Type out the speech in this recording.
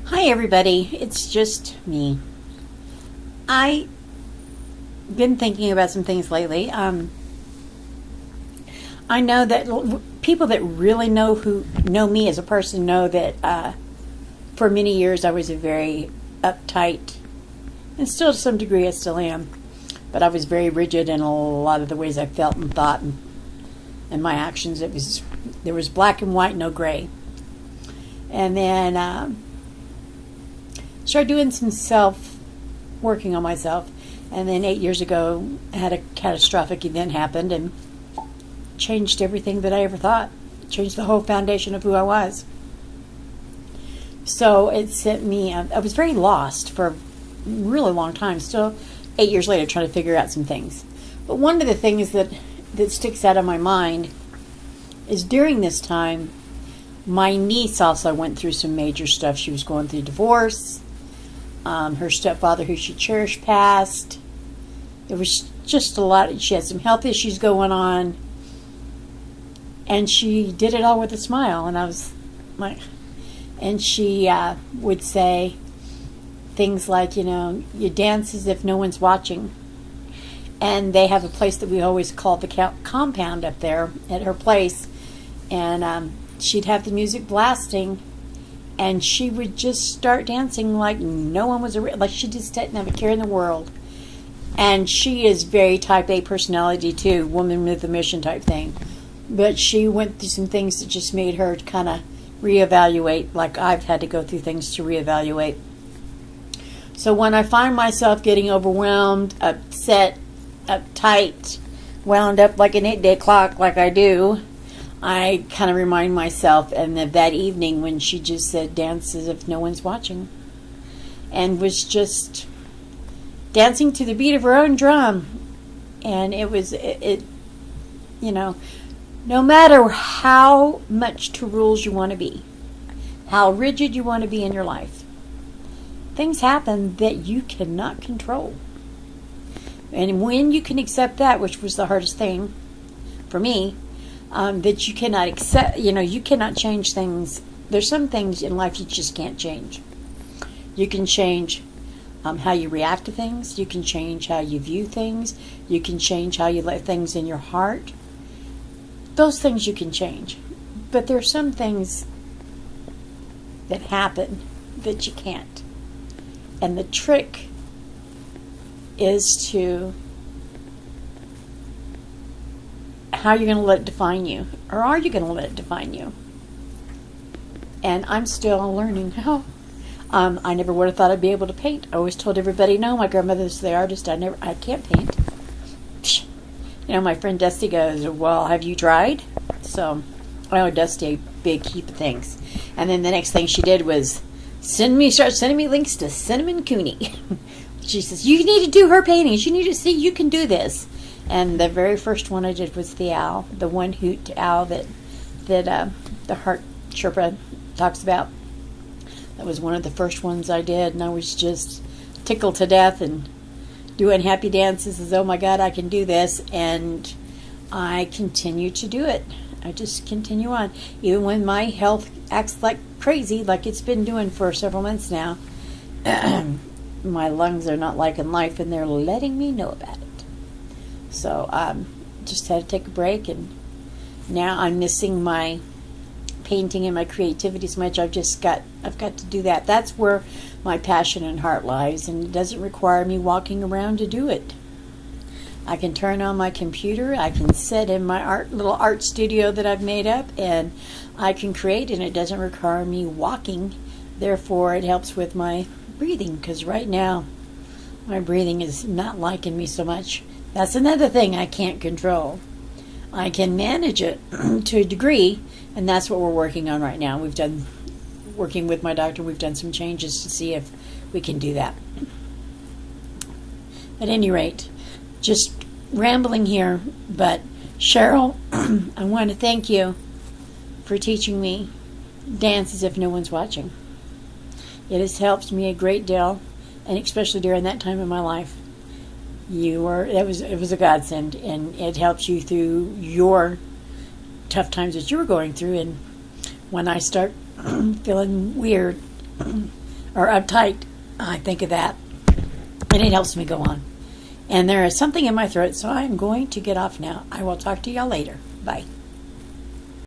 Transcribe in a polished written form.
Hi, everybody. It's just me. I've been thinking about some things lately. I know that people that really know me as a person know that for many years I was a very uptight, and still to some degree I still am, but I was very rigid in a lot of the ways I felt and thought and my actions. There was black and white, no gray. And then started doing some working on myself. And then 8 years ago, I had a catastrophic event happened and changed everything that I ever thought. Changed the whole foundation of who I was. So it sent me, I was very lost for a really long time, still 8 years later trying to figure out some things. But one of the things that sticks out of my mind is during this time, my niece also went through some major stuff. She was going through divorce. Her stepfather, who she cherished, passed. It was just a lot. She had some health issues going on. And she did it all with a smile. And I was like, and she would say things like, you dance as if no one's watching. And they have a place that we always call the compound up there at her place. And she'd have the music blasting. And she would just start dancing like no one was like she just didn't have a care in the world. And she is very type A personality too, woman with a mission type thing. But she went through some things that just made her kind of reevaluate, like I've had to go through things to reevaluate. So when I find myself getting overwhelmed, upset, uptight, wound up like an 8-day clock like I do, I kind of remind myself, and that evening when she just said, dance as if no one's watching, and was just dancing to the beat of her own drum. And no matter how much to rules you want to be, how rigid you want to be in your life, things happen that you cannot control. And when you can accept that, which was the hardest thing for me, that you cannot accept, you cannot change things. There's some things in life you just can't change. You can change how you react to things. You can change how you view things. You can change how you let things in your heart. Those things you can change. But there are some things that happen that you can't. And the trick is to how you're going to let it define you, or are you going to let it define you? And I'm still learning how. I never would have thought I'd be able to paint. I always told everybody, no, my grandmother's the artist. I can't paint. My friend Dusty goes, well, have you tried? So I owe Dusty a big heap of things. And then the next thing she did was start sending me links to Cinnamon Cooney. She says, you need to do her paintings. You need to see you can do this. And the very first one I did was the owl, the one hoot owl that the Heart Sherpa talks about. That was one of the first ones I did, and I was just tickled to death and doing happy dances as, oh my God, I can do this. And I continue to do it. I just continue on. Even when my health acts like crazy, like it's been doing for several months now, my lungs are not liking life, and they're letting me know about it. So just had to take a break, and now I'm missing my painting and my creativity so much. I've got to do that. That's where my passion and heart lies, and it doesn't require me walking around to do it. I can turn on my computer, I can sit in my little art studio that I've made up, and I can create, and it doesn't require me walking. Therefore, it helps with my breathing, because right now my breathing is not liking me so much. That's another thing I can't control. I can manage it to a degree, and that's what we're working on right now. Working with my doctor, we've done some changes to see if we can do that. At any rate, just rambling here, but Cheryl, I want to thank you for teaching me dance as if no one's watching. It has helped me a great deal, and especially during that time in my life. It was a godsend, and it helps you through your tough times that you were going through. And when I start feeling weird, or uptight, I think of that. And it helps me go on. And there is something in my throat, so I'm going to get off now. I will talk to y'all later. Bye.